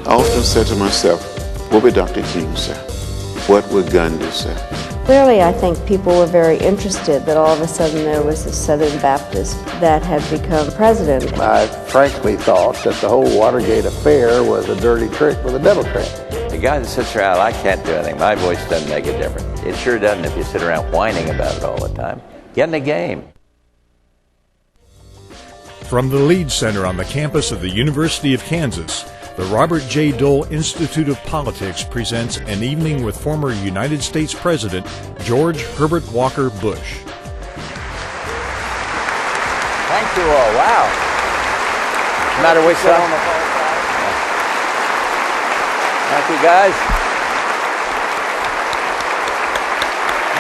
I often said to myself, what would Dr. King say? What would Gandhi say? Clearly, I think people were very interested that all of a sudden there was a Southern Baptist that had become president. I frankly thought that the whole Watergate affair was a dirty trick with a Democrat. The guy that sits around, I can't do anything. My voice doesn't make a difference. It sure doesn't if you sit around whining about it all the time. Get in the game. From the Lead Center on the campus of the University of Kansas, the Robert J. Dole Institute of Politics presents An Evening with former United States President George Herbert Walker Bush. Thank you all. Wow. No matter which side on the far side. Thank you, guys.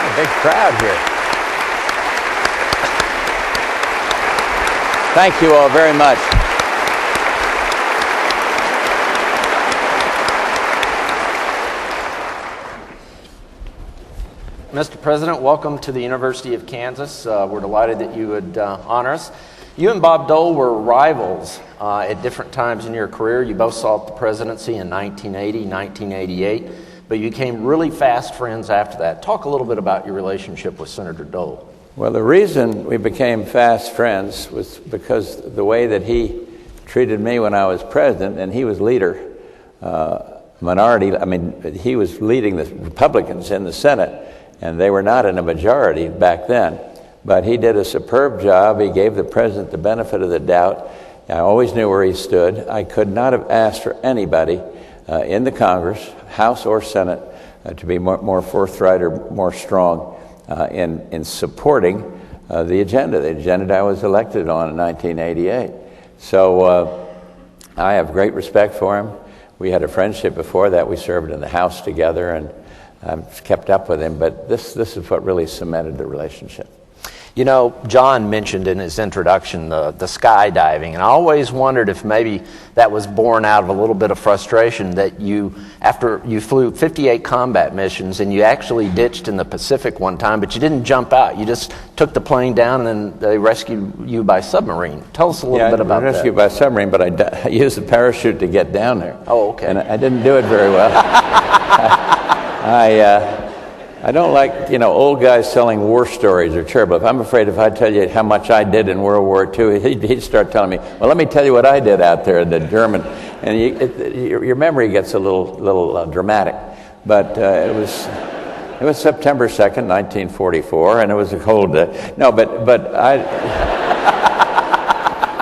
A big crowd here. Thank you all very much. Mr. President, welcome to the University of Kansas. We're delighted that you would honor us. You and Bob Dole were rivals at different times in your career. You both sought the presidency in 1980, 1988, but you became really fast friends after that. Talk a little bit about your relationship with Senator Dole. Well, the reason we became fast friends was because the way that he treated me when I was president, and he was leader, he was leading the Republicans in the Senate, and they were not in a majority back then. But he did a superb job. He gave the president the benefit of the doubt. I always knew where he stood. I could not have asked for anybody in the Congress, House or Senate, to be more forthright or more strong in supporting the agenda that I was elected on in 1988. So I have great respect for him. We had a friendship before that. We served in the House together, and I've kept up with him, but this is what really cemented the relationship. You know, John mentioned in his introduction the skydiving, and I always wondered if maybe that was born out of a little bit of frustration that after you flew 58 combat missions and you actually ditched in the Pacific one time, but you didn't jump out. You just took the plane down and then they rescued you by submarine. Tell us a little bit about that. Rescued by submarine, but I used the parachute to get down there. Oh, okay. And I didn't do it very well. I don't like, old guys selling war stories are terrible. I'm afraid if I tell you how much I did in World War II, he'd start telling me, well, let me tell you what I did out there in the German. And your memory gets a little dramatic. But it was September 2nd, 1944, and it was a cold day. No, but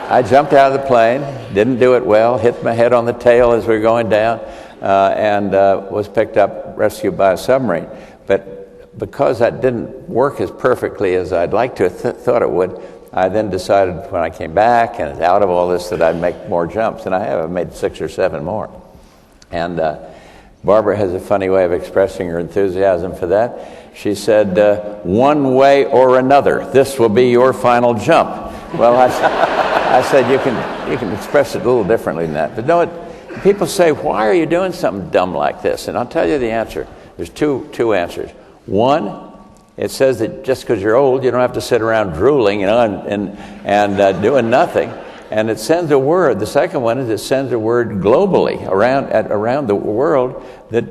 I jumped out of the plane, didn't do it well, hit my head on the tail as we were going down, and was picked up, rescued by a submarine. But because that didn't work as perfectly as I'd like to thought it would, I then decided when I came back and out of all this that I'd make more jumps, and I have. I've made 6 or 7 more. And Barbara has a funny way of expressing her enthusiasm for that. She said, one way or another, this will be your final jump. Well, I said, you can express it a little differently than that. But no, people say, why are you doing something dumb like this? And I'll tell you the answer. There's two answers. One, it says that just because you're old, you don't have to sit around drooling, and doing nothing. And it sends a word. The second one is it sends a word globally around the world that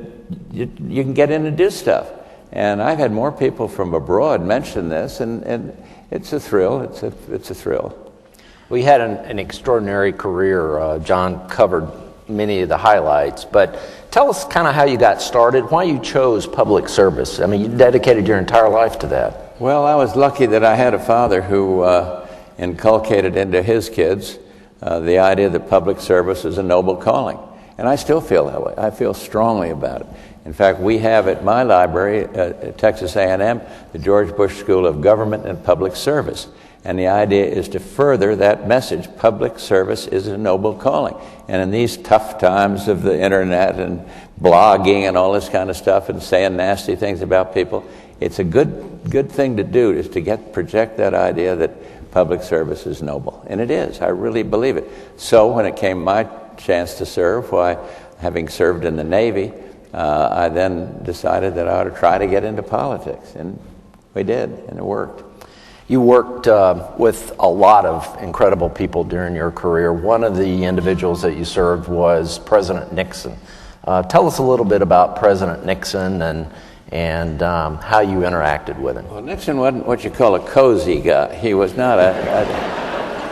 you can get in and do stuff. And I've had more people from abroad mention this, and it's a thrill. It's a thrill. We had an extraordinary career. John covered many of the highlights, but tell us kind of how you got started, why you chose public service. I mean, you dedicated your entire life to that. Well, I was lucky that I had a father who inculcated into his kids the idea that public service is a noble calling. And I still feel that way. I feel strongly about it. In fact, we have at my library at Texas A&M the George Bush School of Government and Public Service. And the idea is to further that message. Public service is a noble calling. And in these tough times of the internet and blogging and all this kind of stuff and saying nasty things about people, it's a good thing to do, is to project that idea that public service is noble. And it is. I really believe it. So when it came my chance to serve, having served in the Navy, I then decided that I ought to try to get into politics. And we did, and it worked. You worked with a lot of incredible people during your career. One of the individuals that you served was President Nixon. Tell us a little bit about President Nixon and how you interacted with him. Well, Nixon wasn't what you call a cozy guy. He was not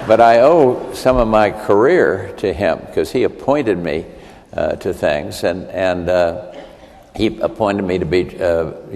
but I owe some of my career to him because he appointed me to things, and he appointed me to be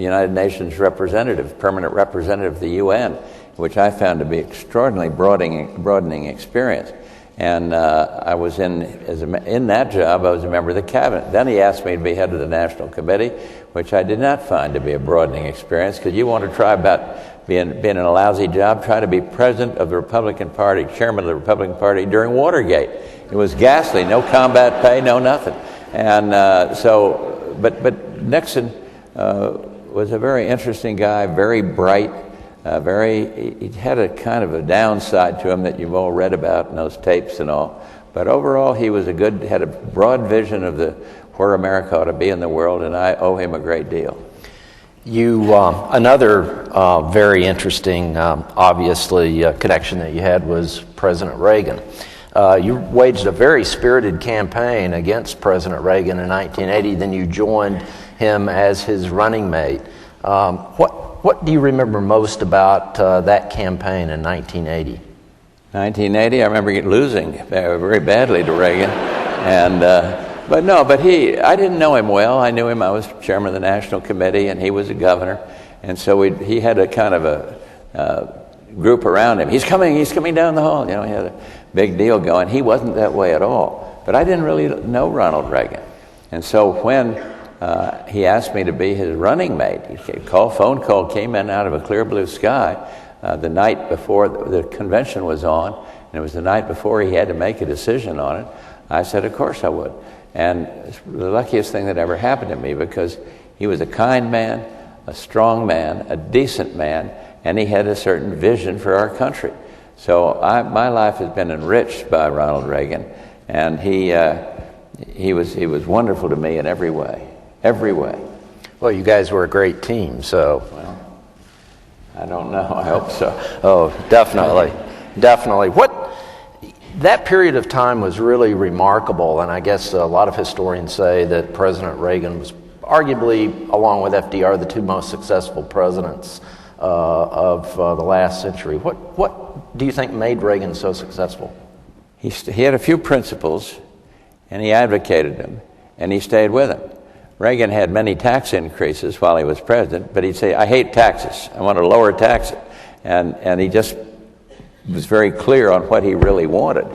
United Nations representative, permanent representative of the UN, which I found to be extraordinarily broadening experience. And I was in that job, I was a member of the cabinet. Then he asked me to be head of the National Committee, which I did not find to be a broadening experience, because you want to try about being in a lousy job, try to be president of the Republican Party, chairman of the Republican Party during Watergate. It was ghastly, no combat pay, no nothing. And but Nixon was a very interesting guy, very bright, he had a kind of a downside to him that you've all read about in those tapes and all. But overall, he was had a broad vision of where America ought to be in the world, and I owe him a great deal. You another very interesting, obviously, connection that you had was President Reagan. You waged a very spirited campaign against President Reagan in 1980. Then you joined him as his running mate. What do you remember most about that campaign in 1980? 1980, I remember losing very badly to Reagan, but I didn't know him well. I knew him. I was chairman of the National Committee, and he was a governor, and so he had a kind of a group around him. He's coming down the hall. He had a big deal going. He wasn't that way at all. But I didn't really know Ronald Reagan, and so when he asked me to be his running mate, phone call came in out of a clear blue sky the night before the convention was on, and it was the night before he had to make a decision on it. I said, of course I would. And it's the luckiest thing that ever happened to me, because he was a kind man, a strong man, a decent man, and he had a certain vision for our country. So my life has been enriched by Ronald Reagan, and he was wonderful to me in every way. Every way. Well, you guys were a great team, so. Well, I don't know. I hope so. Oh, definitely. Definitely. That period of time was really remarkable, and I guess a lot of historians say that President Reagan was arguably, along with FDR, the two most successful presidents of the last century. What do you think made Reagan so successful? He had a few principles, and he advocated them, and he stayed with them. Reagan had many tax increases while he was president, but he'd say, I hate taxes. I want to lower taxes. And he just was very clear on what he really wanted.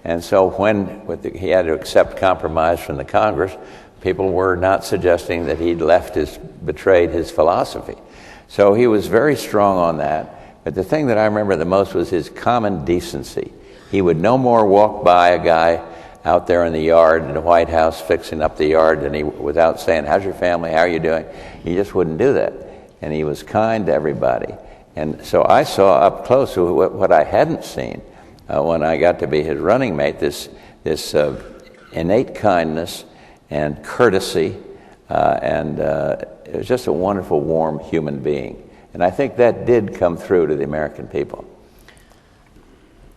And so when he had to accept compromise from the Congress, people were not suggesting that he'd betrayed his philosophy. So he was very strong on that. But the thing that I remember the most was his common decency. He would no more walk by a guy out there in the yard in the White House fixing up the yard without saying, how's your family, how are you doing? He just wouldn't do that. And he was kind to everybody. And so I saw up close what I hadn't seen when I got to be his running mate, this innate kindness and courtesy, and it was just a wonderful, warm human being. And I think that did come through to the American people.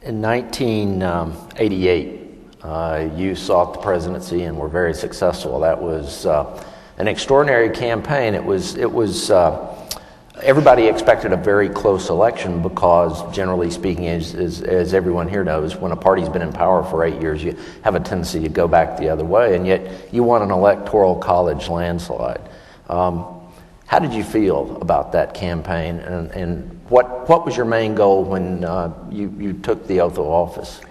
In 1988, you sought the presidency and were very successful. That was an extraordinary campaign. It was everybody expected a very close election because, generally speaking, as everyone here knows, when a party's been in power for 8 years, you have a tendency to go back the other way, and yet you won an electoral college landslide. How did you feel about that campaign, and what was your main goal when you took the oath of office?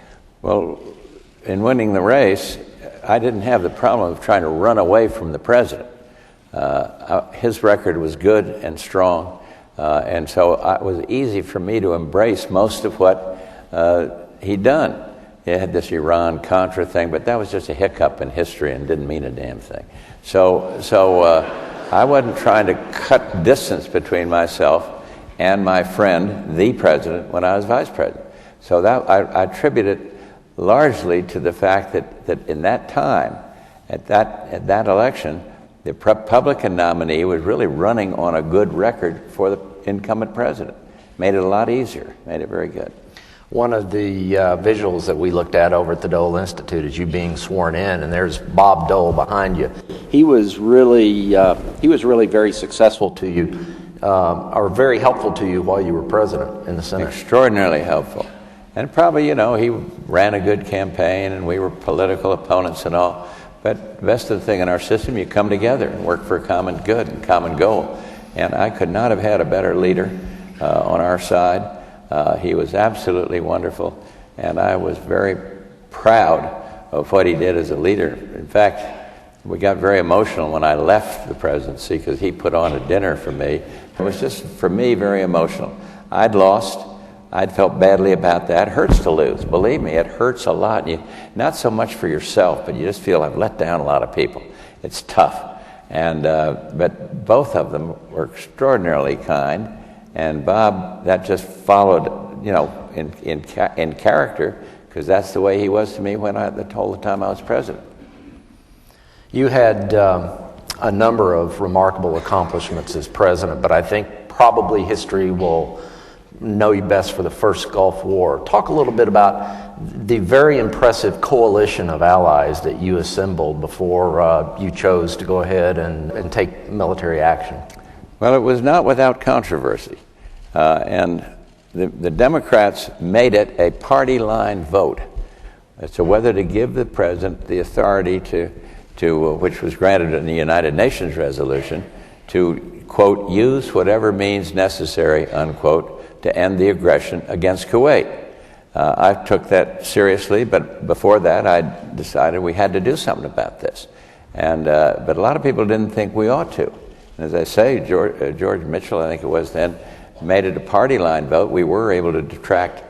Well, in winning the race, I didn't have the problem of trying to run away from the president. His record was good and strong, and so it was easy for me to embrace most of what he'd done. He had this Iran-Contra thing, but that was just a hiccup in history and didn't mean a damn thing. So I wasn't trying to cut distance between myself and my friend, the president, when I was vice president. So that I attribute it largely to the fact that in that time, at that election, the Republican nominee was really running on a good record for the incumbent president. made it a lot easier, made it very good. One of the visuals that we looked at over at the Dole Institute is you being sworn in, and there's Bob Dole behind you. He was really very successful to you, or very helpful to you while you were president in the Senate. Extraordinarily helpful. And probably, you know, he ran a good campaign, and we were political opponents and all. But the best of the thing in our system, you come together and work for a common good and common goal. And I could not have had a better leader on our side. He was absolutely wonderful, and I was very proud of what he did as a leader. In fact, we got very emotional when I left the presidency because he put on a dinner for me. It was just, for me, very emotional. I'd lost. I'd felt badly about that. It hurts to lose. Believe me, it hurts a lot. Not so much for yourself, but you just feel I've let down a lot of people. It's tough. And but both of them were extraordinarily kind. And Bob, that just followed, you know, in character, because that's the way he was to me when the whole time I was president. You had a number of remarkable accomplishments as president, but I think probably history will know you best for the first Gulf War. Talk a little bit about the very impressive coalition of allies that you assembled before you chose to go ahead and take military action. Well, it was not without controversy. And the Democrats made it a party line vote as to whether to give the president the authority to which was granted in the United Nations resolution, to, quote, use whatever means necessary, unquote, to end the aggression against Kuwait. I took that seriously, but before that I decided we had to do something about this. And but a lot of people didn't think we ought to. And as I say, George Mitchell, I think it was then, made it a party line vote. We were able to detract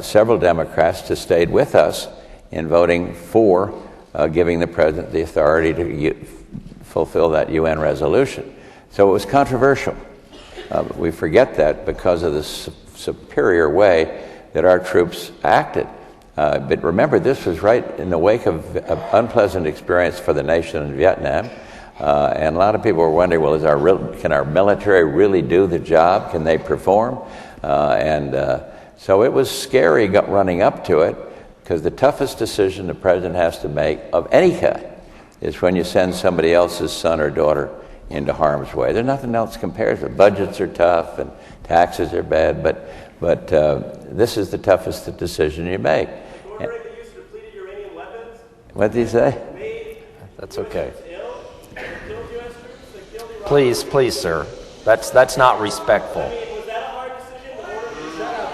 several Democrats to stay with us in voting for giving the president the authority to fulfill that UN resolution. So it was controversial. We forget that because of the superior way that our troops acted. But remember, this was right in the wake of an unpleasant experience for the nation in Vietnam. And a lot of people were wondering, well, can our military really do the job? Can they perform? So it was scary running up to it, because the toughest decision the president has to make of any kind is when you send somebody else's son or daughter into harm's way. There's nothing else compares. The budgets are tough and taxes are bad, but this is the toughest decision you make. Ordering the use of depleted uranium weapons? What did he say? That's okay. Please, sir. That's not respectful. I mean, was that a hard decision to order the shut up?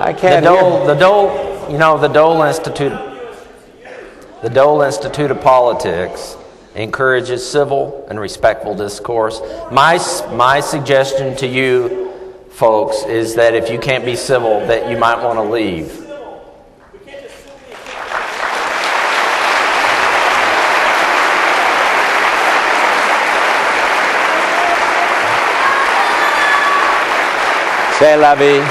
I can't The Dole Institute of Politics encourages civil and respectful discourse. My suggestion to you folks is that if you can't be civil, that you might want to leave. C'est la vie.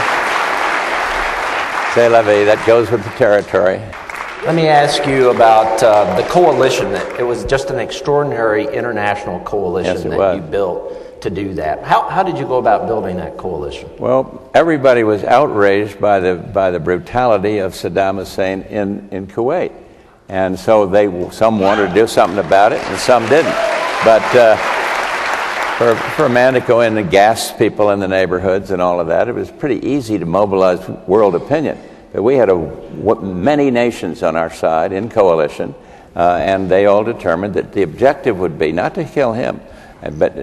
C'est la vie. That goes with the territory. Let me ask you about the coalition. It was just an extraordinary international coalition you built to do that. How did you go about building that coalition? Well, everybody was outraged by the brutality of Saddam Hussein in Kuwait. And so some wanted to do something about it and some didn't. But for a man to go in and gas people in the neighborhoods and all of that, it was pretty easy to mobilize world opinion. But we had many nations on our side in coalition, and they all determined that the objective would be not to kill him, but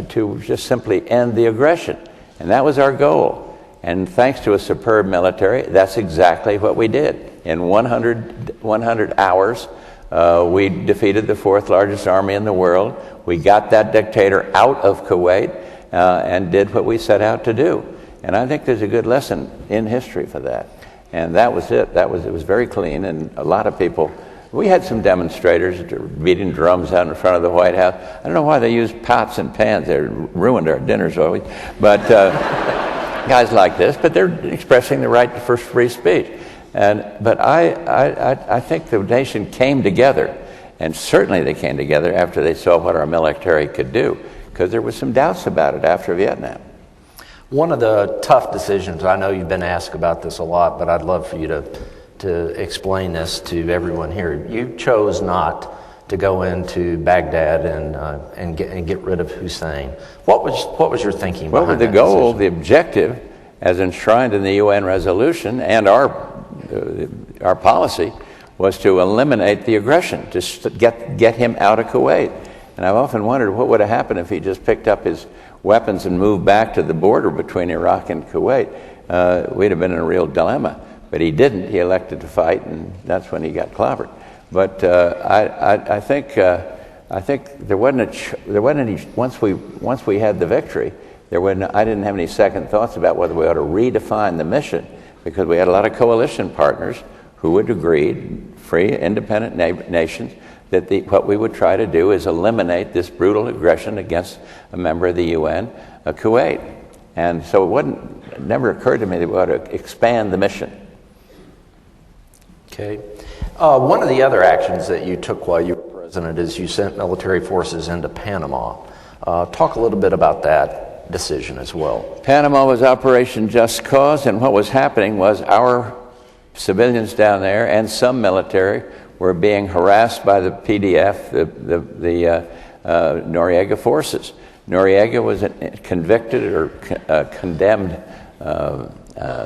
to just simply end the aggression. And that was our goal. And thanks to a superb military, that's exactly what we did. In 100 hours, we defeated the fourth largest army in the world. We got that dictator out of Kuwait and did what we set out to do. And I think there's a good lesson in history for that. And that was it. It was very clean, and a lot of people. We had some demonstrators beating drums out in front of the White House. I don't know why they used pots and pans. They ruined our dinners always. But guys like this, but they're expressing the right to free speech. But I think the nation came together, and certainly they came together after they saw what our military could do. because there was some doubts about it after Vietnam. One of the tough decisions, I know you've been asked about this a lot, but I'd love for you to explain this to everyone here. You chose not to go into Baghdad and get rid of Hussein. What was your thinking behind that the goal, decision? the objective, as enshrined in the UN resolution and our policy, was to eliminate the aggression, to get him out of Kuwait. And I've often wondered what would have happened if he just picked up his weapons and moved back to the border between Iraq and Kuwait. We'd have been in a real dilemma. But he didn't. He elected to fight, and that's when he got clobbered. But I think there wasn't any. Once we had the victory, I didn't have any second thoughts about whether we ought to redefine the mission, because we had a lot of coalition partners who had agreed, free, independent nations, that what we would try to do is eliminate this brutal aggression against a member of the UN, Kuwait. And so it never occurred to me that we ought to expand the mission. Okay. One of the other actions that you took while you were president is you sent military forces into Panama. Talk a little bit about that decision as well. Panama was Operation Just Cause, and what was happening was our civilians down there and some military were being harassed by the PDF, the Noriega forces. Noriega was a convicted or condemned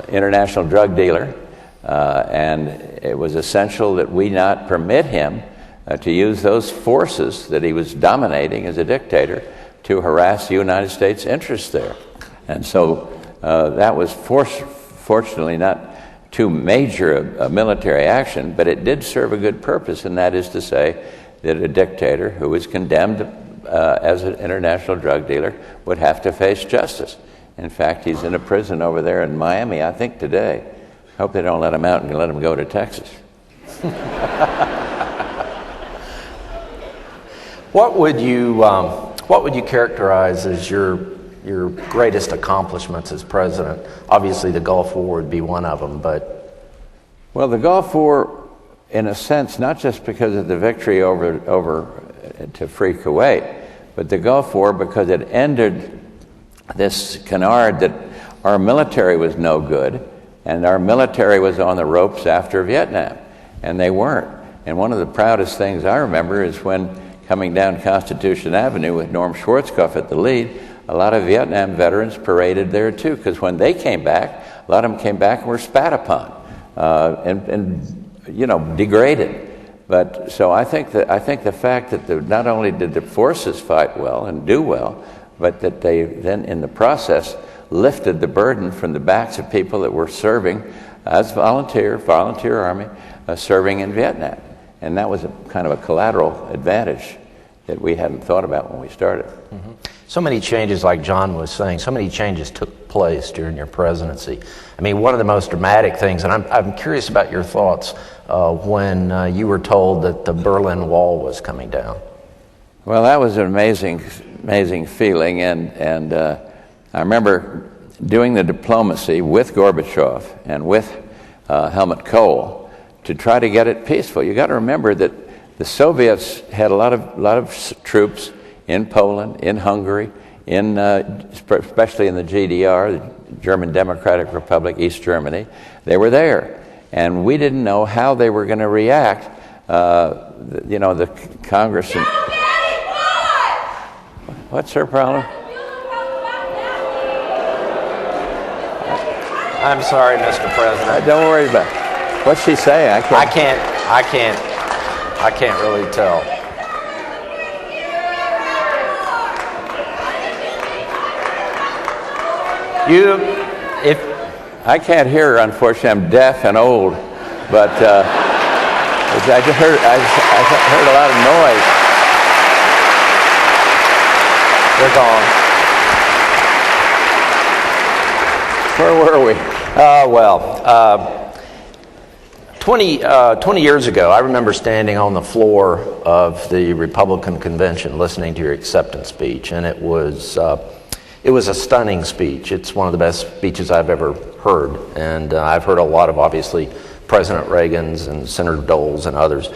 international drug dealer, and it was essential that we not permit him to use those forces that he was dominating as a dictator to harass the United States interests there. And so that was fortunately not too major a military action, but it did serve a good purpose, and that is to say that a dictator who was condemned as an international drug dealer would have to face justice. In fact, he's in a prison over there in Miami, I think today. Hope they don't let him out and let him go to Texas. What would you characterize as your greatest accomplishments as president? Obviously, the Gulf War would be one of them, but... Well, the Gulf War, in a sense, not just because of the victory over to free Kuwait, but the Gulf War because it ended this canard that our military was no good, and our military was on the ropes after Vietnam, and they weren't. And one of the proudest things I remember is when, coming down Constitution Avenue with Norm Schwarzkopf at the lead, a lot of Vietnam veterans paraded there too, because when they came back, a lot of them came back and were spat upon and degraded. But so I think the fact that not only did the forces fight well and do well, but that they then in the process lifted the burden from the backs of people that were serving as volunteer army, serving in Vietnam. And that was a kind of a collateral advantage that we hadn't thought about when we started. Mm-hmm. So many changes, like John was saying, so many changes took place during your presidency. I mean, one of the most dramatic things, and I'm curious about your thoughts when you were told that the Berlin Wall was coming down. Well, that was an amazing feeling, and I remember doing the diplomacy with Gorbachev and with Helmut Kohl to try to get it peaceful. You got to remember that the Soviets had a lot of troops in Poland, in Hungary, especially in the GDR, the German Democratic Republic, East Germany. They were there, and we didn't know how they were going to react. The Congress. What's her problem? I'm sorry, Mr. President. Don't worry about it. What's she saying? I can't really tell. I can't hear her, unfortunately. I'm deaf and old, but I just heard a lot of noise. They're gone. Where were we? 20 years ago, I remember standing on the floor of the Republican convention listening to your acceptance speech, and it was a stunning speech. It's one of the best speeches I've ever heard, and I've heard a lot of, obviously, President Reagan's and Senator Dole's and others.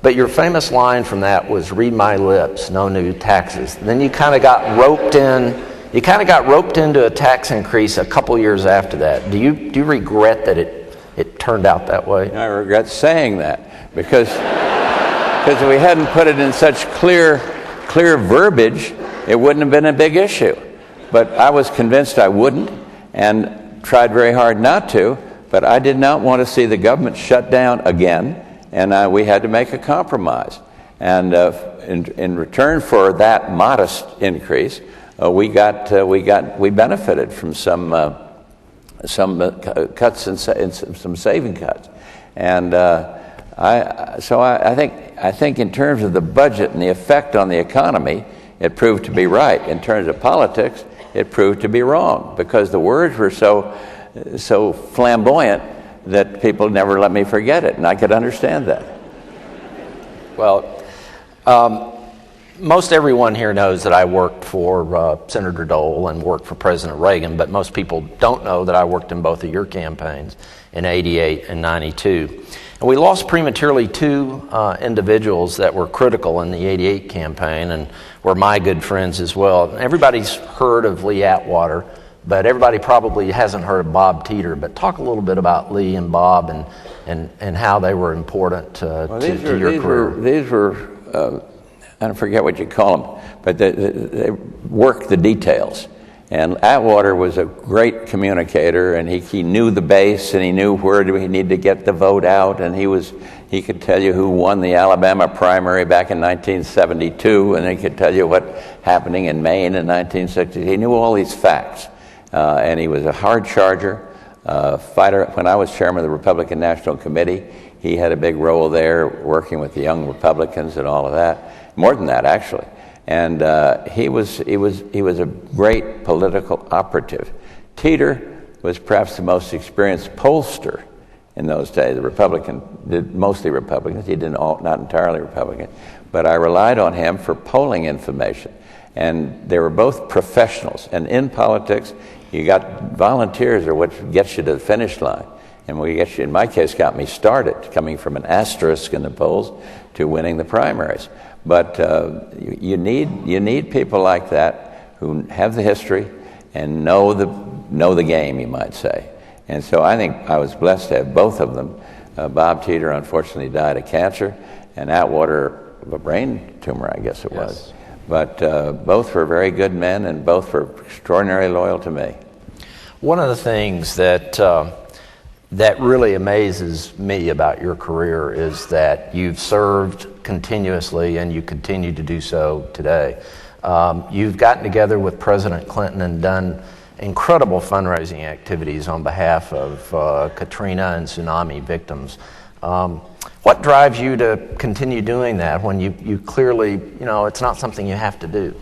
But your famous line from that was, "Read my lips, no new taxes." And then you kind of got roped in. You kind of got roped into a tax increase a couple years after that. Do you regret that it turned out that way? I regret saying that because if we hadn't put it in such clear verbiage, it wouldn't have been a big issue. But I was convinced I wouldn't and tried very hard not to, but I did not want to see the government shut down again, and we had to make a compromise. And in return for that modest increase, we benefited from some cuts and some saving cuts, and I think in terms of the budget and the effect on the economy, it proved to be right. In terms of politics, it proved to be wrong because the words were so flamboyant that people never let me forget it, and I could understand that. Well, most everyone here knows that I worked for Senator Dole and worked for President Reagan, but most people don't know that I worked in both of your campaigns in '88 and '92. And we lost prematurely two individuals that were critical in the '88 campaign and were my good friends as well. Everybody's heard of Lee Atwater, but everybody probably hasn't heard of Bob Teeter. But talk a little bit about Lee and Bob and how they were important to your career. These were I don't forget what you call them, but they worked the details. And Atwater was a great communicator, and he knew the base, and he knew where he needed to get the vote out, and he could tell you who won the Alabama primary back in 1972, and he could tell you what happening in Maine in 1960. He knew all these facts, and he was a hard charger, fighter. When I was chairman of the Republican National Committee, he had a big role there, working with the young Republicans and all of that. More than that, actually. And he was a great political operative. Teeter was perhaps the most experienced pollster in those days. The Republican, mostly Republicans. He didn't not entirely Republican, but I relied on him for polling information. And they were both professionals. And in politics, you got volunteers are what gets you to the finish line. And we get you, in my case, got me started, coming from an asterisk in the polls to winning the primaries. But you need people like that who have the history and know the game, you might say. And so I think I was blessed to have both of them. Bob Teeter unfortunately died of cancer, and Atwater of a brain tumor, I guess it was. But both were very good men, and both were extraordinarily loyal to me. One of the things that really amazes me about your career is that you've served continuously and you continue to do so today. You've gotten together with President Clinton and done incredible fundraising activities on behalf of Katrina and tsunami victims. What drives you to continue doing that when you clearly, it's not something you have to do?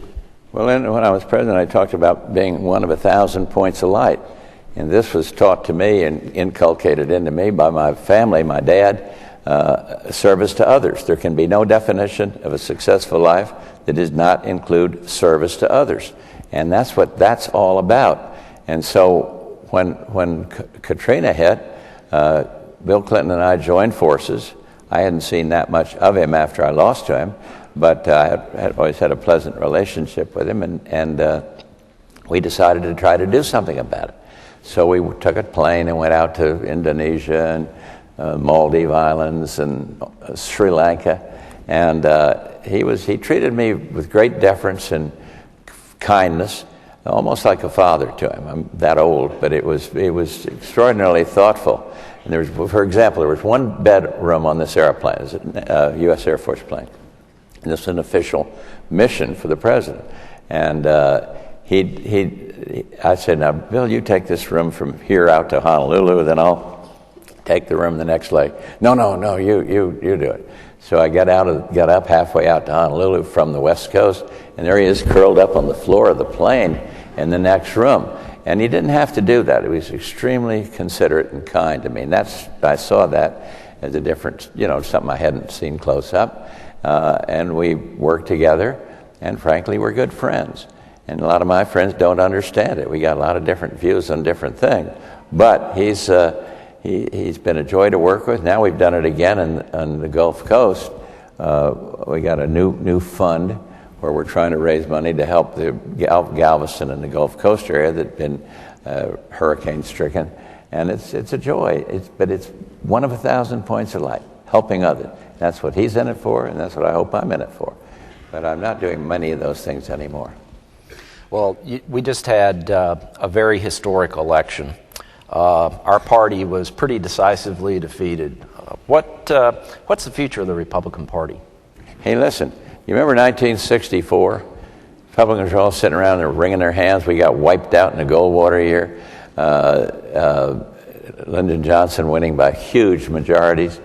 Well, when I was president, I talked about being one of 1,000 points of light. And this was taught to me and inculcated into me by my family, my dad, service to others. There can be no definition of a successful life that does not include service to others. And that's what that's all about. And so when Katrina hit, Bill Clinton and I joined forces. I hadn't seen that much of him after I lost to him, but I had always had a pleasant relationship with him, and we decided to try to do something about it. So we took a plane and went out to Indonesia and Maldives Islands and Sri Lanka, and he treated me with great deference and kindness, almost like a father to him. I'm that old, but it was extraordinarily thoughtful. And for example, there was one bedroom on this airplane. It was a U.S. Air Force plane. And this was an official mission for the president. And I said, "Now, Bill, you take this room from here out to Honolulu, then I'll take the room the next leg." No, you do it. So I got up halfway out to Honolulu from the West Coast, and there he is curled up on the floor of the plane in the next room. And he didn't have to do that. He was extremely considerate and kind to me. And I saw that as a different, something I hadn't seen close up. And we worked together, and frankly, we're good friends. And a lot of my friends don't understand it. We got a lot of different views on different things. But he's been a joy to work with. Now we've done it again on the Gulf Coast. We got a new fund where we're trying to raise money to help the Galveston and the Gulf Coast area that have been hurricane stricken. And it's a joy, but it's one of 1,000 points of light, helping others. That's what he's in it for, and that's what I hope I'm in it for. But I'm not doing many of those things anymore. Well, we just had a very historic election. Our party was pretty decisively defeated. What's the future of the Republican Party? Hey, listen, you remember 1964? Republicans were all sitting around there wringing their hands. We got wiped out in the Goldwater year. Lyndon Johnson winning by huge majorities,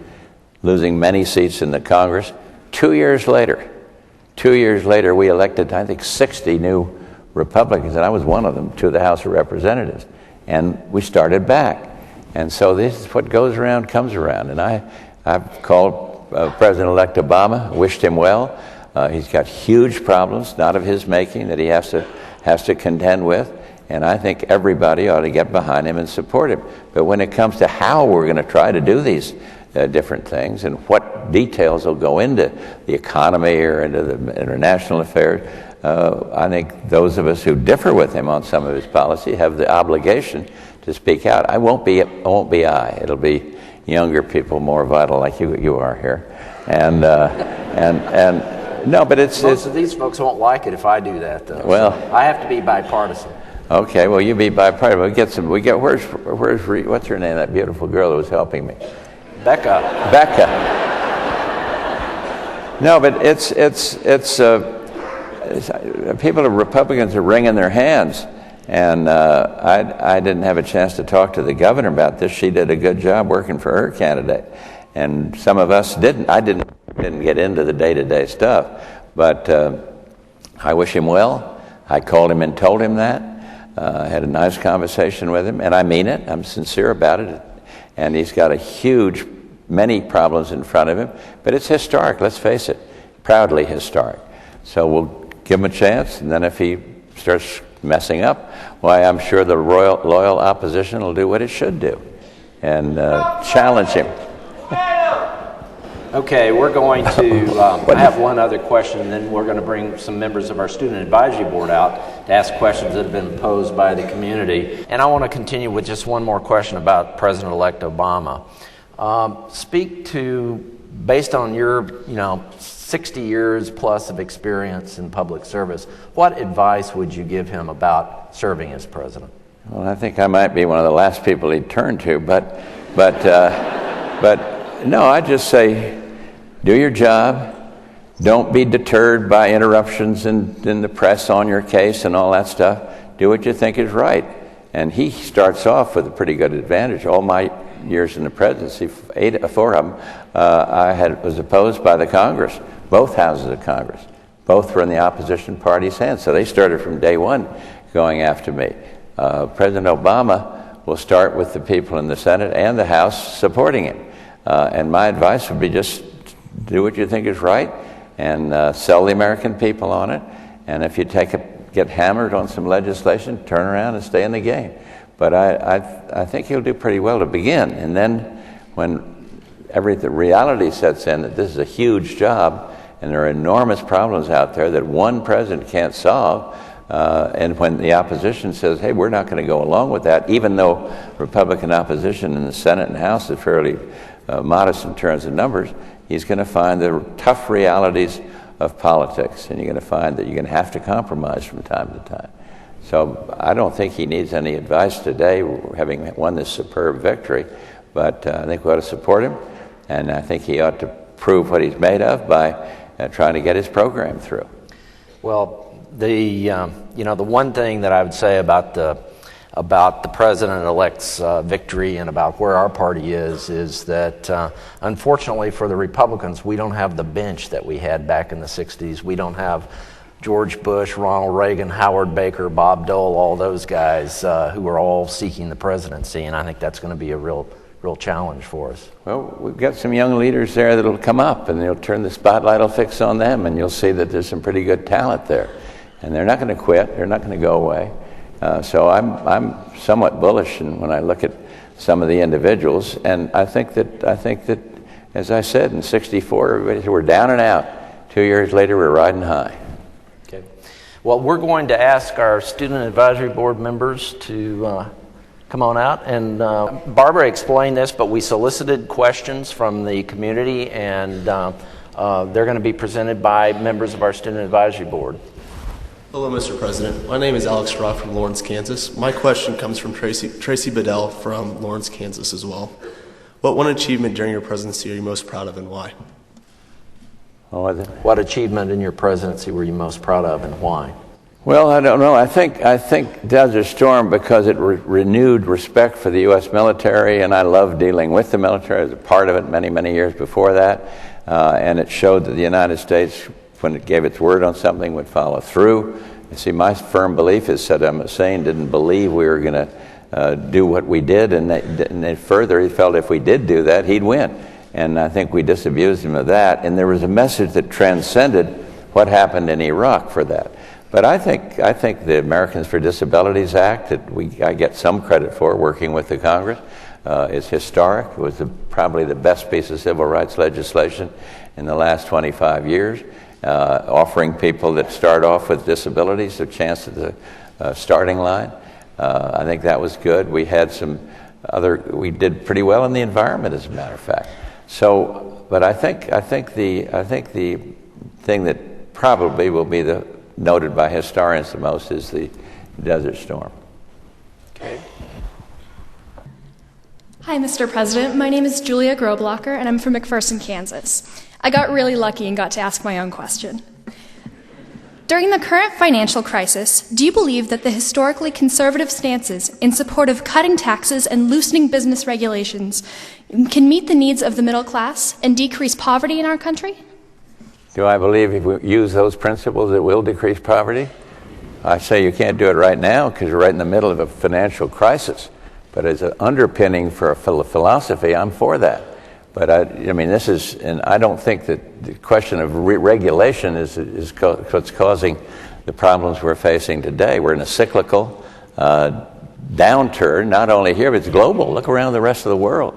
losing many seats in the Congress. 2 years later, we elected, I think, 60 new Republicans, and I was one of them, to the House of Representatives. And we started back. And so this is what goes around comes around. And I've called President-elect Obama, wished him well. He's got huge problems, not of his making, that he has to contend with. And I think everybody ought to get behind him and support him. But when it comes to how we're going to try to do these different things and what details will go into the economy or into the international affairs, I think those of us who differ with him on some of his policy have the obligation to speak out. I won't be I. It'll be younger people, more vital, like you are here, and no, but it's Most of these folks won't like it if I do that, though. Well, so I have to be bipartisan. Okay, well, you be bipartisan. Where's what's her name? That beautiful girl who was helping me. Becca. No, but it's people, Republicans are wringing their hands, and I didn't have a chance to talk to the governor about this. She did a good job working for her candidate, and some of us didn't. I didn't get into the day-to-day stuff, but I wish him well. I called him and told him that. I had a nice conversation with him, and I mean it. I'm sincere about it. And he's got many problems in front of him, but it's historic, let's face it, proudly historic. So we'll give him a chance, and then if he starts messing up, why, I'm sure the loyal opposition will do what it should do and challenge him. Okay, we're going to I have one other question, and then we're going to bring some members of our Student Advisory Board out to ask questions that have been posed by the community. And I want to continue with just one more question about President-elect Obama. Speak to, based on your 60 years plus of experience in public service, what advice would you give him about serving as president? Well, I think I might be one of the last people he'd turn to, but no, I'd just say, do your job. Don't be deterred by interruptions in the press on your case and all that stuff. Do what you think is right. And he starts off with a pretty good advantage. All my years in the presidency, 4 of them, I was opposed by the Congress, both houses of Congress. Both were in the opposition party's hands. So they started from day one going after me. President Obama will start with the people in the Senate and the House supporting him. And my advice would be just do what you think is right and sell the American people on it. And if you get hammered on some legislation, turn around and stay in the game. But I think he'll do pretty well to begin. And then when the reality sets in that this is a huge job and there are enormous problems out there that one president can't solve, and when the opposition says, hey, we're not going to go along with that, even though Republican opposition in the Senate and House is fairly modest in terms of numbers, he's going to find the tough realities of politics, and you're going to find that you're going to have to compromise from time to time. So I don't think he needs any advice today, having won this superb victory, but I think we ought to support him, and I think he ought to prove what he's made of by trying to get his program through. Well, the one thing that I would say about the president-elect's victory and about where our party is that unfortunately for the Republicans, we don't have the bench that we had back in the 60s. We don't have George Bush, Ronald Reagan, Howard Baker, Bob Dole, all those guys who are all seeking the presidency, and I think that's going to be a real challenge for us. Well, we've got some young leaders there that'll come up, and they'll turn the spotlight will fix on them, and you'll see that there's some pretty good talent there. And they're not going to quit. They're not going to go away. So I'm somewhat bullish when I look at some of the individuals, and I think that as I said, in '64, everybody said we're down and out. 2 years later, we're riding high. Okay. Well, we're going to ask our Student Advisory Board members to come on out. And Barbara explained this, but we solicited questions from the community, and they're going to be presented by members of our Student Advisory Board. Hello, Mr. President. My name is Alex Roth from Lawrence, Kansas. My question comes from Tracy Bedell from Lawrence, Kansas as well. What one achievement during your presidency are you most proud of, and why? What achievement in your presidency were you most proud of, and why? Well, I don't know. I think Desert Storm, because it renewed respect for the U.S. military, and I love dealing with the military. I was a part of it many years before that, and it showed that the United States, when it gave its word on something, would follow through. You see, my firm belief is Saddam Hussein didn't believe we were going to do what we did, and further, he felt if we did do that, he'd win. And I think we disabused him of that, and there was a message that transcended what happened in Iraq for that. But I think the Americans for Disabilities Act, that I get some credit for working with the Congress, is historic. It was probably the best piece of civil rights legislation in the last 25 years. Offering people that start off with disabilities a chance at the starting line. I think that was good. We had we did pretty well in the environment, as a matter of fact. So, but I think the thing that probably will be noted by historians the most is the Desert Storm. Okay. Hi, Mr. President. My name is Julia Groblocker, and I'm from McPherson, Kansas. I got really lucky and got to ask my own question. During the current financial crisis, do you believe that the historically conservative stances in support of cutting taxes and loosening business regulations can meet the needs of the middle class and decrease poverty in our country? Do I believe if we use those principles it will decrease poverty? I say you can't do it right now because you're right in the middle of a financial crisis. But as an underpinning for a philosophy, I'm for that. But I don't think that the question of regulation is what's causing the problems we're facing today. We're in a cyclical downturn, not only here, but it's global. Look around the rest of the world.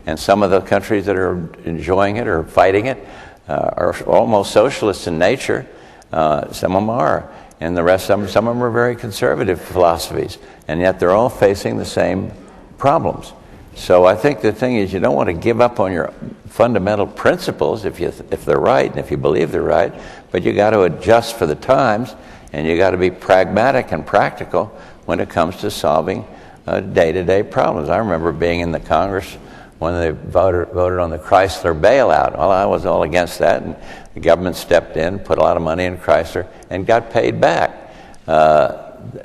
And some of the countries that are enjoying it or fighting it are almost socialist in nature. Some of them are. And the rest of them, some of them are very conservative philosophies. And yet they're all facing the same problems. So I think the thing is you don't want to give up on your fundamental principles if they're right and if you believe they're right, but you got to adjust for the times and you got to be pragmatic and practical when it comes to solving day-to-day problems. I remember being in the Congress when they voted on the Chrysler bailout. Well, I was all against that, and the government stepped in, put a lot of money in Chrysler, and got paid back.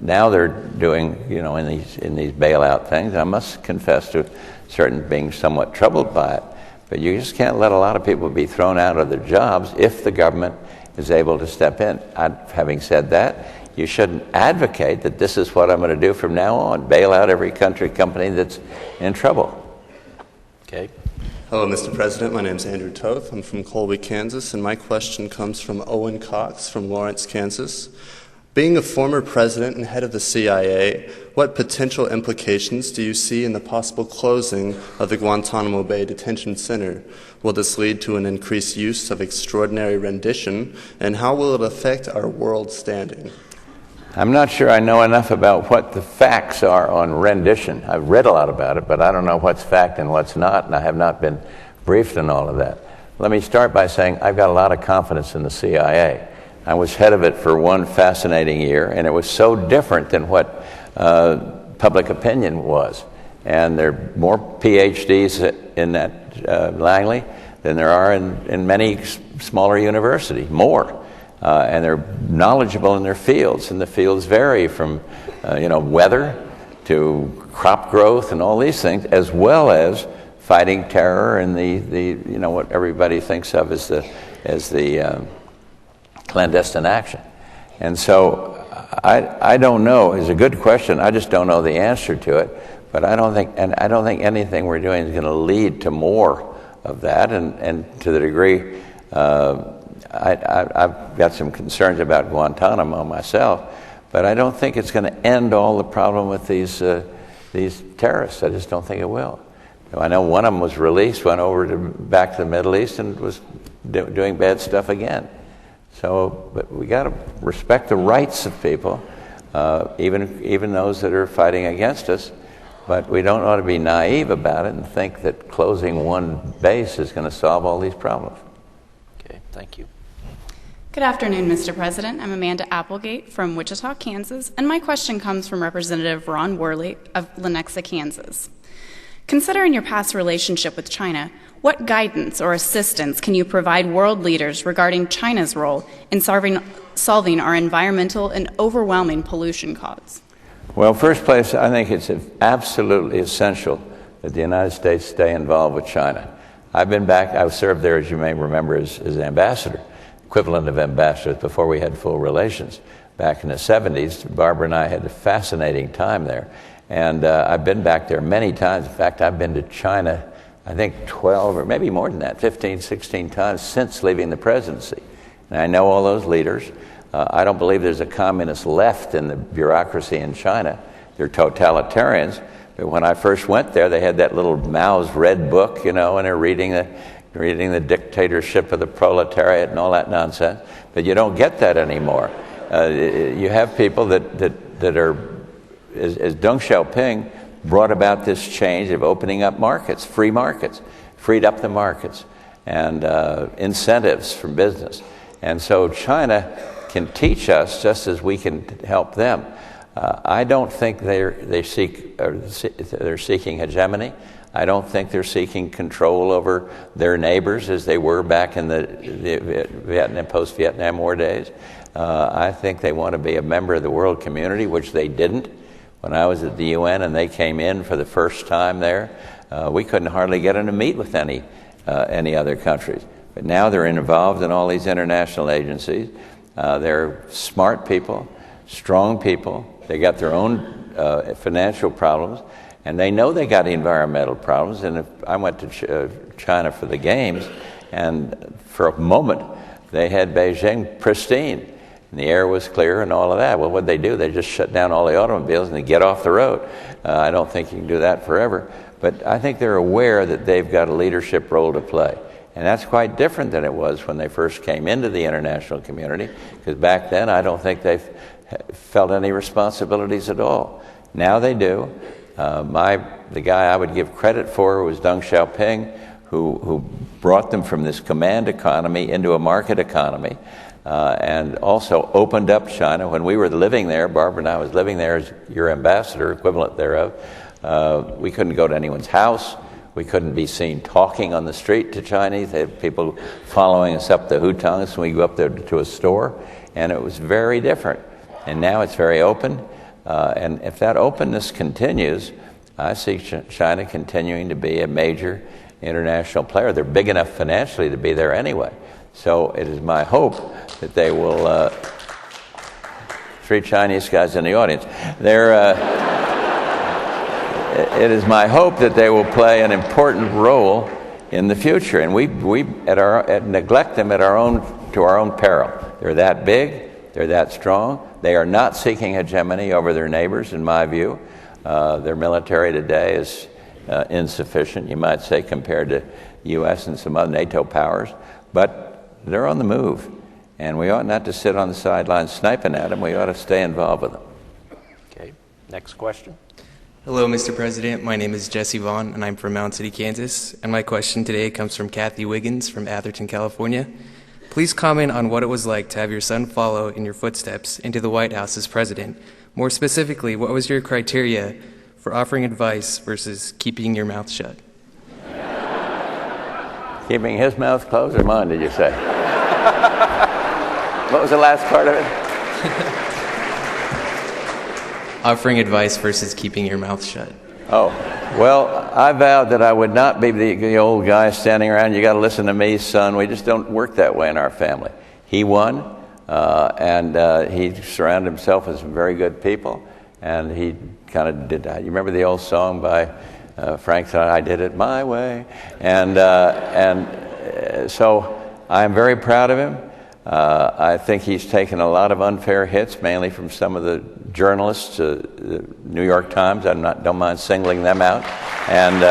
Now they're doing, in these bailout things. I must confess to being somewhat troubled by it. But you just can't let a lot of people be thrown out of their jobs if the government is able to step in. Having said that, you shouldn't advocate that this is what I'm going to do from now on, bail out every company that's in trouble. Okay. Hello, Mr. President. My name is Andrew Toth. I'm from Colby, Kansas, and my question comes from Owen Cox from Lawrence, Kansas. Being a former president and head of the CIA, what potential implications do you see in the possible closing of the Guantanamo Bay Detention Center? Will this lead to an increased use of extraordinary rendition, and how will it affect our world standing? I'm not sure I know enough about what the facts are on rendition. I've read a lot about it, but I don't know what's fact and what's not, and I have not been briefed on all of that. Let me start by saying I've got a lot of confidence in the CIA. I was head of it for one fascinating year, and it was so different than what public opinion was. And there are more PhDs in that Langley than there are in many smaller universities, more. And they're knowledgeable in their fields, and the fields vary from weather to crop growth and all these things, as well as fighting terror and the what everybody thinks of as the clandestine action. And so I don't know. It's a good question. I just don't know the answer to it. But I don't think anything we're doing is going to lead to more of that. And to the degree I've got some concerns about Guantanamo myself, but I don't think it's going to end all the problem with these terrorists. I just don't think it will. I know one of them was released, went back to the Middle East, and was doing bad stuff again. So, but we got to respect the rights of people, even those that are fighting against us. But we don't ought to be naive about it and think that closing one base is going to solve all these problems. Okay, thank you. Good afternoon, Mr. President. I'm Amanda Applegate from Wichita, Kansas, and my question comes from Representative Ron Worley of Lenexa, Kansas. Considering your past relationship with China, what guidance or assistance can you provide world leaders regarding China's role in solving our environmental and overwhelming pollution cause? Well, first place, I think it's absolutely essential that the United States stay involved with China. I've been back, I served there, as you may remember, as ambassador, equivalent of ambassadors before we had full relations. Back in the 70s, Barbara and I had a fascinating time there. And I've been back there many times. In fact, I've been to China, I think 12 or maybe more than that, 15, 16 times since leaving the presidency. And I know all those leaders. I don't believe there's a communist left in the bureaucracy in China. They're totalitarians. But when I first went there, they had that little Mao's red book, and they're reading the dictatorship of the proletariat and all that nonsense. But you don't get that anymore. You have people that are, as Deng Xiaoping brought about this change of opening up markets, free markets, freed up the markets, and incentives for business. And so China can teach us just as we can help them. I don't think they're seeking hegemony. I don't think they're seeking control over their neighbors as they were back in the post-Vietnam War days. I think they want to be a member of the world community, which they didn't. When I was at the UN and they came in for the first time there, we couldn't hardly get them to meet with any other countries. But now they're involved in all these international agencies. They're smart people, strong people. They got their own financial problems, and they know they got environmental problems. And if I went to China for the games, and for a moment they had Beijing pristine, and the air was clear and all of that. Well, what'd they do? They just shut down all the automobiles and they get off the road. I don't think you can do that forever, but I think they're aware that they've got a leadership role to play. And that's quite different than it was when they first came into the international community, because back then I don't think they felt any responsibilities at all. Now they do. The guy I would give credit for was Deng Xiaoping, who brought them from this command economy into a market economy, and also opened up China. When we were living there, Barbara and I was living there as your ambassador, equivalent thereof, we couldn't go to anyone's house. We couldn't be seen talking on the street to Chinese. They had people following us up the hutongs when we go up there to a store, and it was very different. And now it's very open, and if that openness continues, I see China continuing to be a major international player. They're big enough financially to be there anyway. So it is my hope that they will, 3 Chinese guys in the audience, it is my hope that they will play an important role in the future, and we neglect them to our own peril. They're that big, they're that strong. They are not seeking hegemony over their neighbors, in my view. Their military today is insufficient, you might say, compared to the U.S. and some other NATO powers, but they're on the move, and we ought not to sit on the sidelines sniping at them. We ought to stay involved with them. Okay, next question. Hello, Mr. President. My name is Jesse Vaughn, and I'm from Mound City, Kansas. And my question today comes from Kathy Wiggins from Atherton, California. Please comment on what it was like to have your son follow in your footsteps into the White House as president. More specifically, what was your criteria for offering advice versus keeping your mouth shut? Keeping his mouth closed or mine, did you say? What was the last part of it? Offering advice versus keeping your mouth shut. Oh, well, I vowed that I would not be the old guy standing around, you got to listen to me, son. We just don't work that way in our family. He won, and he surrounded himself with some very good people, and he kind of did that. You remember the old song by Frank Sinatra, I Did It My Way? And so I'm very proud of him. I think he's taken a lot of unfair hits, mainly from some of the journalists, the New York Times. I don't mind singling them out. And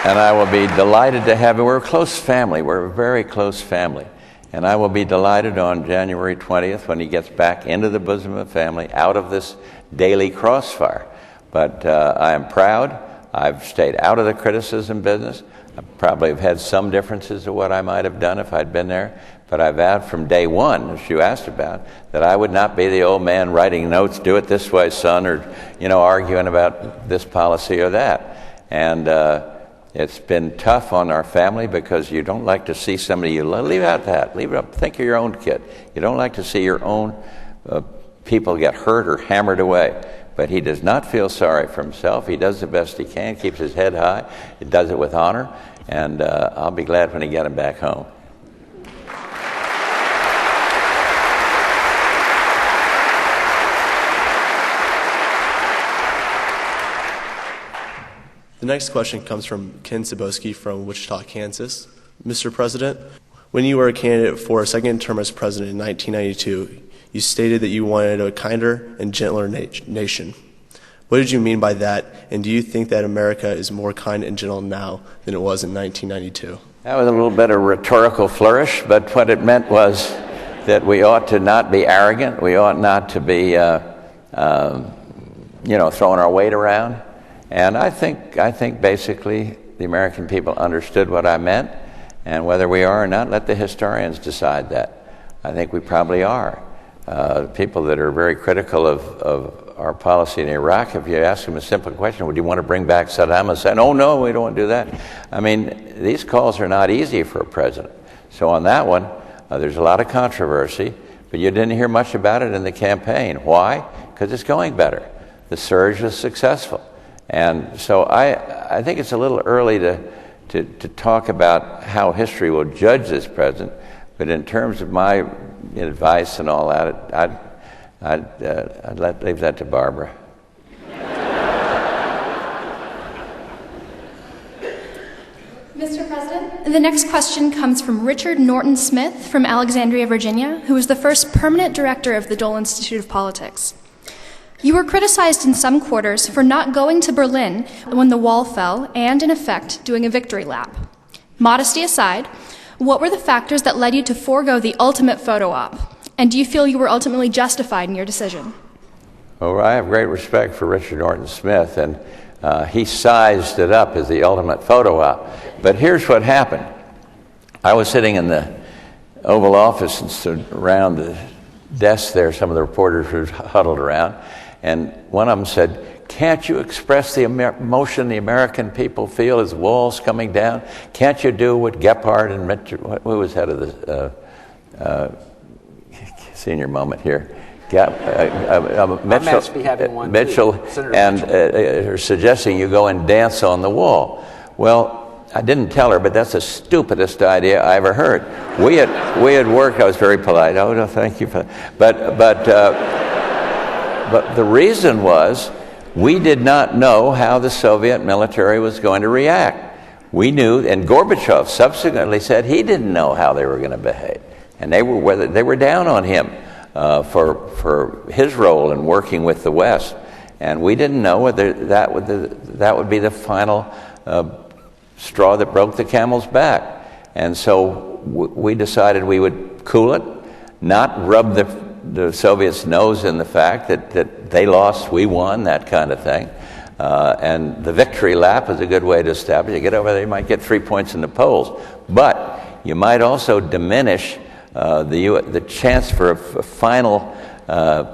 And I will be delighted to have him. We're a close family. We're a very close family. And I will be delighted on January 20th when he gets back into the bosom of the family, out of this daily crossfire. But I am proud. I've stayed out of the criticism business. I probably have had some differences of what I might have done if I'd been there. But I vowed from day one, as you asked about, that I would not be the old man writing notes, do it this way, son, or, arguing about this policy or that. And it's been tough on our family because you don't like to see somebody you love. Leave out that. Leave it up. Think of your own kid. You don't like to see your own people get hurt or hammered away. But he does not feel sorry for himself. He does the best he can, keeps his head high. He does it with honor. And I'll be glad when he get him back home. The next question comes from Ken Saboski from Wichita, Kansas. Mr. President, when you were a candidate for a second term as president in 1992, you stated that you wanted a kinder and gentler nation. What did you mean by that, and do you think that America is more kind and gentle now than it was in 1992? That was a little bit of rhetorical flourish, but what it meant was that we ought to not be arrogant. We ought not to be, throwing our weight around. And I think basically the American people understood what I meant, and whether we are or not, let the historians decide that. I think we probably are. People that are very critical of our policy in Iraq, if you ask them a simple question, would you want to bring back Saddam Hussein? Oh, no, we don't want to do that. I mean, these calls are not easy for a president. So on that one, there's a lot of controversy, but you didn't hear much about it in the campaign. Why? Because it's going better. The surge was successful. And so I think it's a little early to talk about how history will judge this president, but in terms of my advice and all that, I'd leave that to Barbara. Mr. President, the next question comes from Richard Norton Smith from Alexandria, Virginia, who was the first permanent director of the Dole Institute of Politics. You were criticized in some quarters for not going to Berlin when the wall fell and, in effect, doing a victory lap. Modesty aside, what were the factors that led you to forego the ultimate photo op? And do you feel you were ultimately justified in your decision? Well, I have great respect for Richard Norton Smith, and he sized it up as the ultimate photo op. But here's what happened. I was sitting in the Oval Office and stood around the desk there. Some of the reporters were huddled around. And one of them said, can't you express the emotion the American people feel as walls coming down? Can't you do what Gephardt and Mitchell, who was head of the senior moment here? Mitchell and are suggesting you go and dance on the wall. Well, I didn't tell her, but that's the stupidest idea I ever heard. We had worked. I was very polite. Oh no, thank you for that. But the reason was we did not know how the Soviet military was going to react. We knew, and Gorbachev subsequently said he didn't know how they were going to behave, and they were down on him for his role in working with the West, and we didn't know whether that would be the final straw that broke the camel's back. And so we decided we would cool it, not rub the Soviets' nose in the fact that they lost, we won, that kind of thing. And the victory lap is a good way to establish. You get over there, you might get 3 points in the polls. But you might also diminish the chance for a final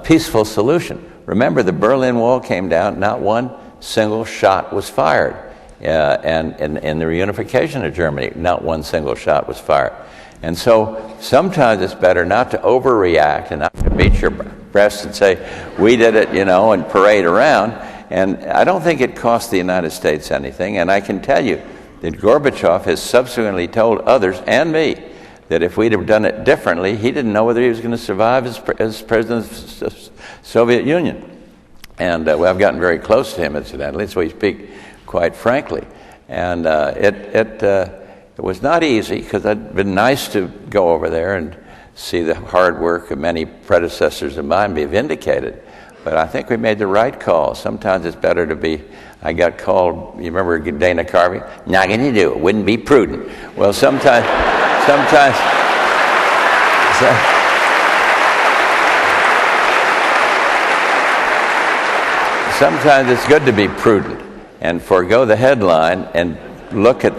peaceful solution. Remember, the Berlin Wall came down, not one single shot was fired. And in the reunification of Germany, not one single shot was fired. And so sometimes it's better not to overreact and not to beat your breast and say, we did it, and parade around. And I don't think it cost the United States anything. And I can tell you that Gorbachev has subsequently told others and me that if we'd have done it differently, he didn't know whether he was going to survive as president of the Soviet Union. And I've gotten very close to him, incidentally, so we speak quite frankly. And it was not easy, because it'd been nice to go over there and see the hard work of many predecessors of mine be vindicated. But I think we made the right call. Sometimes it's better to be, I got called, you remember Dana Carvey? Not going to do it, wouldn't be prudent. Well, sometimes it's good to be prudent and forego the headline and look at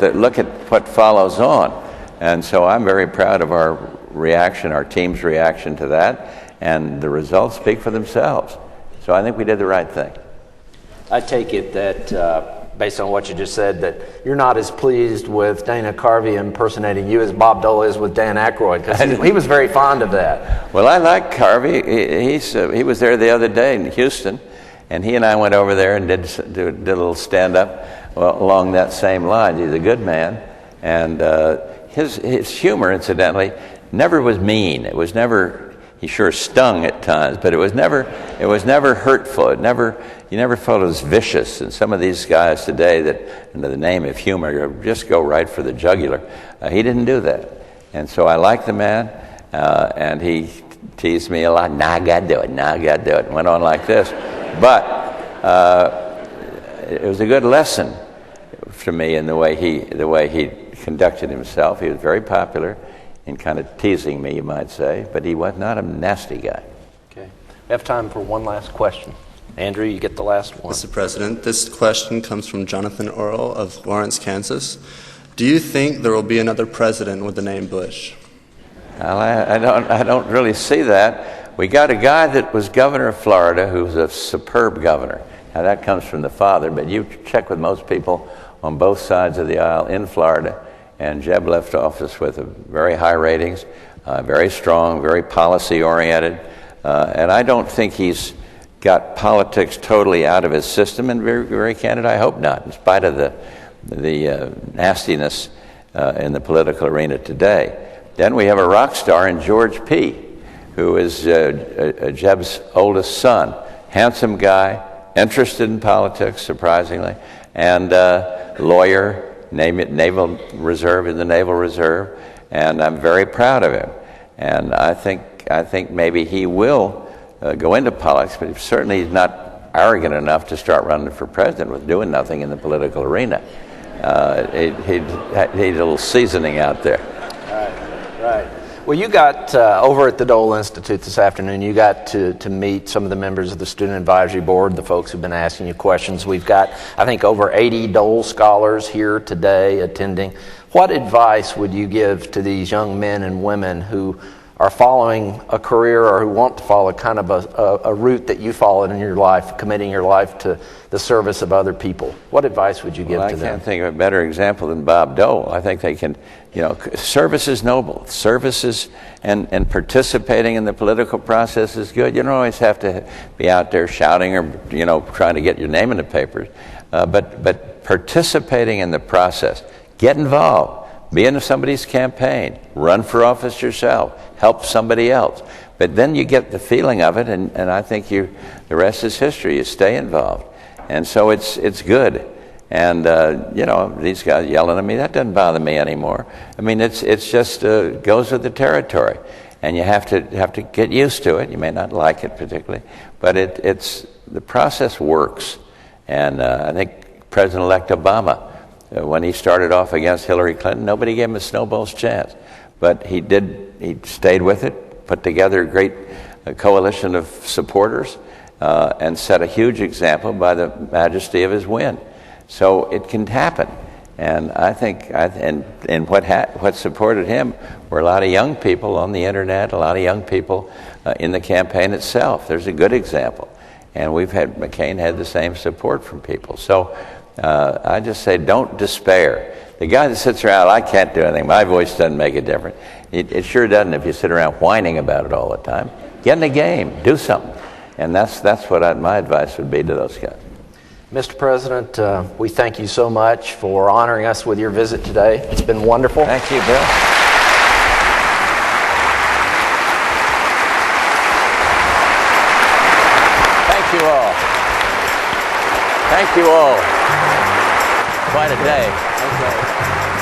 what follows on. And so I'm very proud of our reaction, our team's reaction to that, and the results speak for themselves. So I think we did the right thing. I take it that, based on what you just said, that you're not as pleased with Dana Carvey impersonating you as Bob Dole is with Dan Aykroyd, because he was very fond of that. Well, I like Carvey. He was there the other day in Houston, and he and I went over there and did a little stand-up along that same line. He's a good man, and his humor, incidentally, never was mean. It was never. He sure stung at times, but it was never hurtful. You never felt it was vicious. And some of these guys today that, under the name of humor, just go right for the jugular. He didn't do that. And so I like the man, and he teased me a lot. Nah, I got to do it. Nah, I got to do it. And went on like this. But it was a good lesson for me in the way he conducted himself. He was very popular. And kind of teasing me, you might say, but he was not a nasty guy. Okay. We have time for one last question. Andrew, you get the last one. Mr. President, this question comes from Jonathan Earl of Lawrence, Kansas. Do you think there will be another president with the name Bush? Well, I don't really see that. We got a guy that was governor of Florida who's a superb governor. Now, that comes from the father, but you check with most people on both sides of the aisle in Florida, and Jeb left office with very high ratings, very strong, very policy-oriented. And I don't think he's got politics totally out of his system, and very, very candid, I hope not, in spite of the nastiness in the political arena today. Then we have a rock star in George P., who is Jeb's oldest son. Handsome guy, interested in politics, surprisingly, and lawyer, Naval Reserve in the Naval Reserve, and I'm very proud of him. And I think maybe he will go into politics, but certainly he's not arrogant enough to start running for president with doing nothing in the political arena. He'd need a little seasoning out there. Right. Well, you got, over at the Dole Institute this afternoon, you got to meet some of the members of the Student Advisory Board, the folks who've been asking you questions. We've got, I think, over 80 Dole scholars here today attending. What advice would you give to these young men and women who are following a career or who want to follow kind of a route that you followed in your life, committing your life to the service of other people? What advice would you give to them? I can't think of a better example than Bob Dole. I think they can, service is noble. Service is, and participating in the political process is good. You don't always have to be out there shouting or, trying to get your name in the papers. But participating in the process, get involved. Be in somebody's campaign, run for office yourself, help somebody else. But then you get the feeling of it, and I think the rest is history. You stay involved. And so it's good. And, these guys yelling at me, that doesn't bother me anymore. I mean, it's just goes with the territory. And you have to get used to it. You may not like it particularly, but the process works. And I think President-elect Obama, when he started off against Hillary Clinton, nobody gave him a snowball's chance. But he stayed with it, put together a great coalition of supporters, and set a huge example by the majesty of his win. So it can happen. And I think, what supported him were a lot of young people on the internet, a lot of young people in the campaign itself. There's a good example. And McCain had the same support from people. So I just say, don't despair. The guy that sits around, I can't do anything, my voice doesn't make a difference. It sure doesn't if you sit around whining about it all the time. Get in the game, do something. And that's what my advice would be to those guys. Mr. President, we thank you so much for honoring us with your visit today. It's been wonderful. Thank you, Bill. Thank you all. Thank you all. Quite a day. Okay.